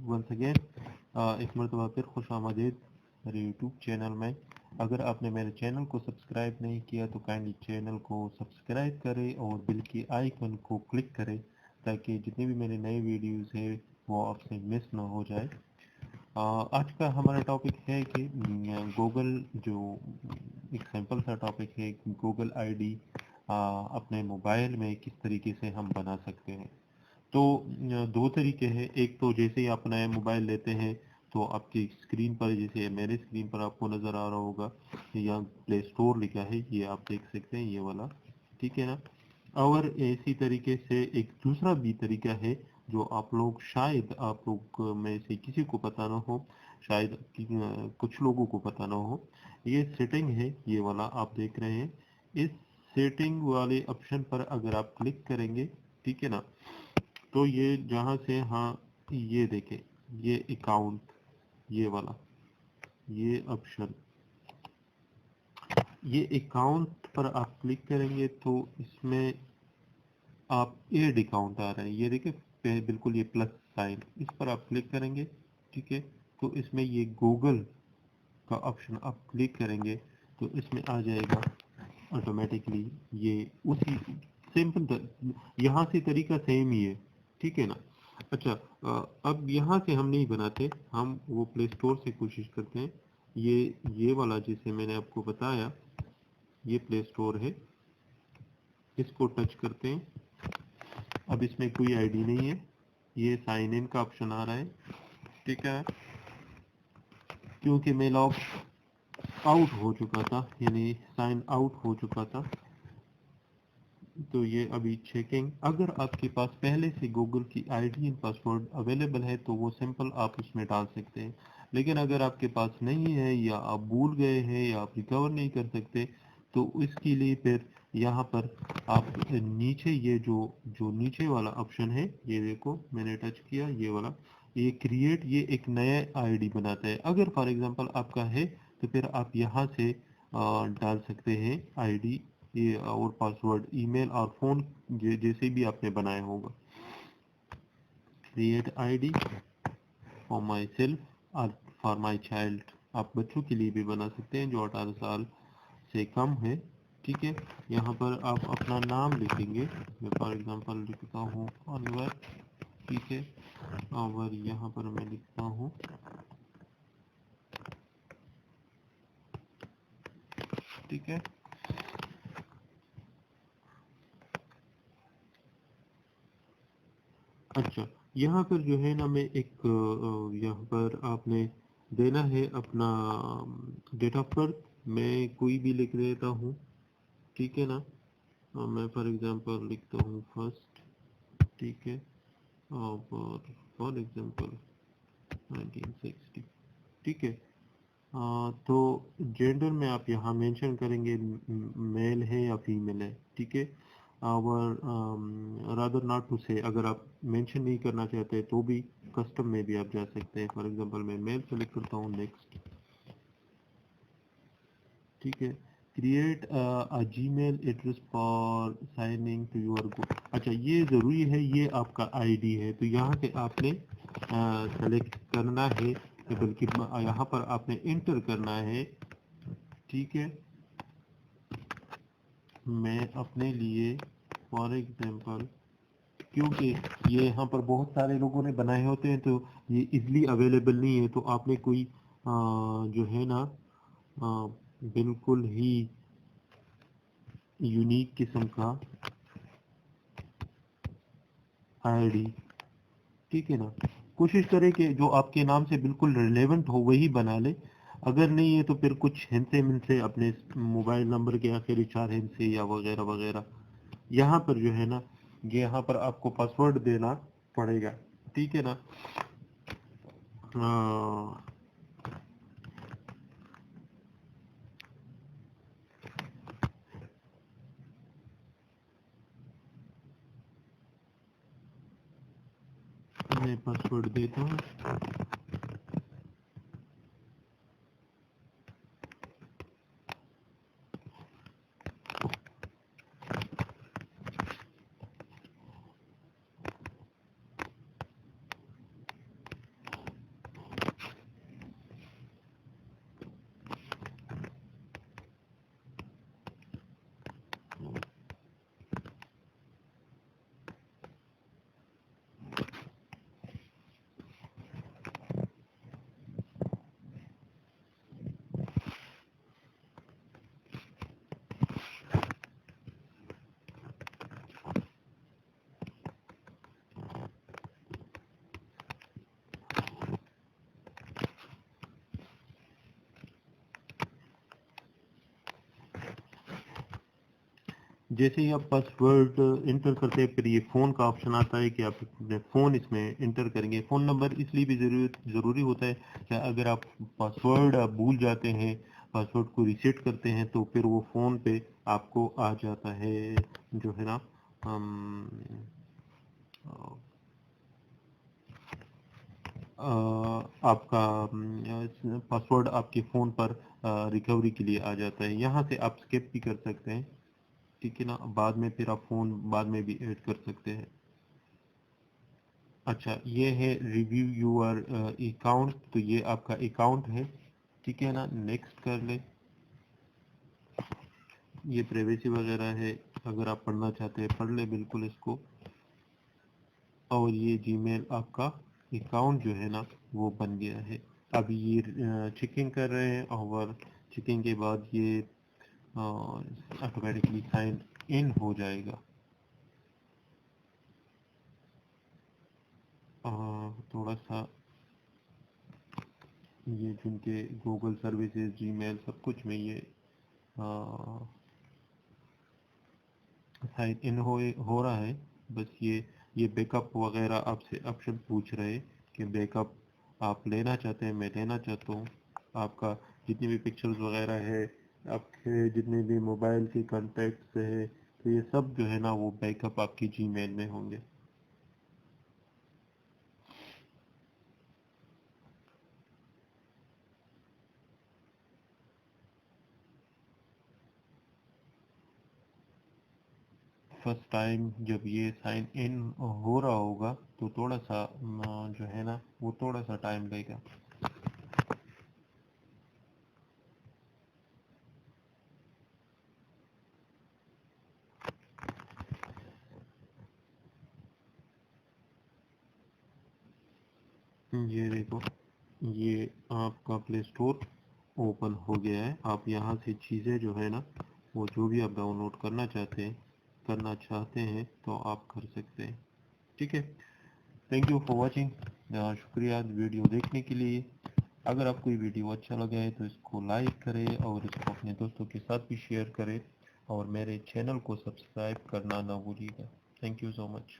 Once again एक मरतबा फिर खुश आमदीद मेरे यूट्यूब चैनल में। अगर आपने मेरे चैनल को सब्सक्राइब नहीं किया तो काइंडली चैनल को सब्सक्राइब करें और बेल की आइकन को क्लिक करें ताकि जितने भी मेरे नए वीडियोस हैं वो आपसे मिस ना हो जाए। आज का हमारा टॉपिक है कि गूगल जो एक सिंपल सा टॉपिक है, गूगल आईडी अपने मोबाइल में किस तरीके से हम बना सकते हैं। तो दो तरीके हैं। एक तो जैसे ही आप नया मोबाइल लेते हैं तो आपकी स्क्रीन पर, जैसे मेरे स्क्रीन पर आपको नज़र आ रहा होगा, यहाँ प्ले स्टोर लिखा है, ये आप देख सकते हैं, ये वाला, ठीक है ना। और इसी तरीके से एक दूसरा भी तरीका है जो आप लोग, शायद आप लोग में से किसी को पता ना हो, शायद कुछ लोगों को पता ना हो। ये सेटिंग है, ये वाला आप देख रहे हैं। इस सेटिंग वाले ऑप्शन पर अगर आप क्लिक करेंगे, ठीक है ना, तो ये जहाँ से, हाँ, ये देखें, ये अकाउंट, ये वाला, ये ऑप्शन, ये अकाउंट पर आप क्लिक करेंगे तो इसमें आप एड अकाउंट आ रहा है, ये देखिए बिल्कुल, ये प्लस साइन, इस पर आप क्लिक करेंगे, ठीक है। तो इसमें ये गूगल का ऑप्शन आप क्लिक करेंगे तो इसमें आ जाएगा ऑटोमेटिकली। ये उसी सिंपल, यहाँ से तरीका सेम ही है, ठीक है ना। अच्छा, अब यहाँ से हम नहीं बनाते, हम वो प्ले स्टोर से कोशिश करते हैं। ये वाला जिसे मैंने आपको बताया, ये प्ले स्टोर है, इसको टच करते हैं। अब इसमें कोई आईडी नहीं है, ये साइन इन का ऑप्शन आ रहा है, ठीक है। क्योंकि मैं लॉग आउट हो चुका था, यानी साइन आउट हो चुका था, तो ये अभी चेकिंग। अगर आपके पास पहले से गूगल की आईडी एंड पासवर्ड अवेलेबल है तो वो सिंपल आप उसमें डाल सकते हैं। लेकिन अगर आपके पास नहीं है, या आप भूल गए हैं, या आप रिकवर नहीं कर सकते, तो इसके लिए फिर यहाँ पर आप नीचे, ये जो जो नीचे वाला ऑप्शन है, ये देखो मैंने टच किया, ये वाला, ये क्रिएट, ये एक नया आईडी बनाता है। अगर फॉर एग्जांपल आपका है तो फिर आप यहाँ से डाल सकते हैं आईडी, ये और पासवर्ड, ईमेल और फोन, जैसे भी आपने बनाया होगा। Create ID for my self और फॉर माई चाइल्ड, आप बच्चों के लिए भी बना सकते हैं जो 18 साल से कम है, ठीक है। यहाँ पर आप अपना नाम लिखेंगे, मैं फॉर एग्जांपल लिखता हूँ अनवर, ठीक है। और यहाँ पर मैं लिखता हूँ, ठीक है। अच्छा, यहाँ पर जो है ना, मैं एक यहाँ पर आपने देना है अपना डेट ऑफ बर्थ, मैं कोई भी लिख देता हूँ, ठीक है ना। मैं फॉर एग्जांपल लिखता हूँ फर्स्ट, ठीक है। और फॉर एग्जांपल 1960, ठीक है। तो जेंडर में आप यहाँ मेंशन करेंगे मेल है या फीमेल है, ठीक है। और रादर नॉट टू से, अगर आप मेंशन नहीं करना चाहते तो भी कस्टम में भी आप जा सकते हैं। फॉर एग्जांपल मैं मेल सेलेक्ट करता हूँ, नेक्स्ट, ठीक है। Create a Gmail address for signing to your group. अच्छा, ये ज़रूरी है, ये आपका आईडी है, तो यहाँ से आपने सेलेक्ट करना है, बल्कि यहाँ पर आपने इंटर करना है, ठीक है। मैं अपने लिए फॉर एग्जांपल, क्योंकि ये यहाँ पर बहुत सारे लोगों ने बनाए होते हैं तो ये इजली अवेलेबल नहीं है, तो आपने कोई जो है ना, बिल्कुल ही यूनिक किस्म का आईडी, ठीक है ना। कोशिश करें कि जो आपके नाम से बिल्कुल रिलेवेंट हो वही बना ले। अगर नहीं है तो फिर कुछ हिंसे मिनसे अपने मोबाइल नंबर के आखिरी 4 हिंसे या वगैरह वगैरह, यहाँ पर जो है ना, ये यहाँ पर आपको पासवर्ड देना पड़ेगा, ठीक है ना। हाँ, मैं पासवर्ड देता हूँ। जैसे ही आप पासवर्ड इंटर करते हैं फिर ये फ़ोन का ऑप्शन आता है कि आप अपने फ़ोन इसमें इंटर करेंगे। फ़ोन नंबर इसलिए भी ज़रूरी होता है कि अगर आप पासवर्ड भूल जाते हैं, पासवर्ड को रीसेट करते हैं तो फिर वो फ़ोन पे आपको आ जाता है जो है ना आपका पासवर्ड आपके फ़ोन पर रिकवरी के लिए आ जाता है। यहाँ से आप स्किप भी कर सकते हैं, ठीक है ना। बाद में फिर आप फ़ोन बाद में भी ऐड कर सकते हैं। अच्छा, ये है रिव्यू यूर अकाउंट, तो ये आपका अकाउंट है, ठीक है ना। नेक्स्ट कर ले। ये प्राइवेसी वगैरह है, अगर आप पढ़ना चाहते हैं पढ़ ले बिल्कुल इसको। और ये जीमेल आपका अकाउंट जो है ना वो बन गया है। अभी ये चेकिंग कर रहे हैं और चेकिंग के बाद ये ऑटोमेटिकली साइन इन हो जाएगा। थोड़ा सा ये जिनके गूगल सर्विसेज जीमेल सब कुछ में ये साइन इन हो रहा है। बस ये बैकअप वगैरह आपसे ऑप्शन पूछ रहे हैं कि बैकअप आप लेना चाहते हैं, मैं लेना चाहता हूँ। आपका जितनी भी पिक्चर्स वगैरह है, आपके जितने भी मोबाइल के कॉन्टैक्ट्स है, तो ये सब जो है ना वो बैकअप आपकी जीमेल में होंगे। फर्स्ट टाइम जब ये साइन इन हो रहा होगा तो थोड़ा सा जो है ना वो थोड़ा सा टाइम लेगा। ये देखो, ये आपका प्ले स्टोर ओपन हो गया है। आप यहाँ से चीज़ें जो है ना वो जो भी आप डाउनलोड करना चाहते हैं तो आप कर सकते हैं, ठीक है। Thank you for watching. शुक्रिया वीडियो देखने के लिए। अगर आपको ये वीडियो अच्छा लगा है तो इसको लाइक करें और इसको अपने दोस्तों के साथ भी शेयर करें और मेरे चैनल को सब्सक्राइब करना ना भूलिएगा। Thank you so much.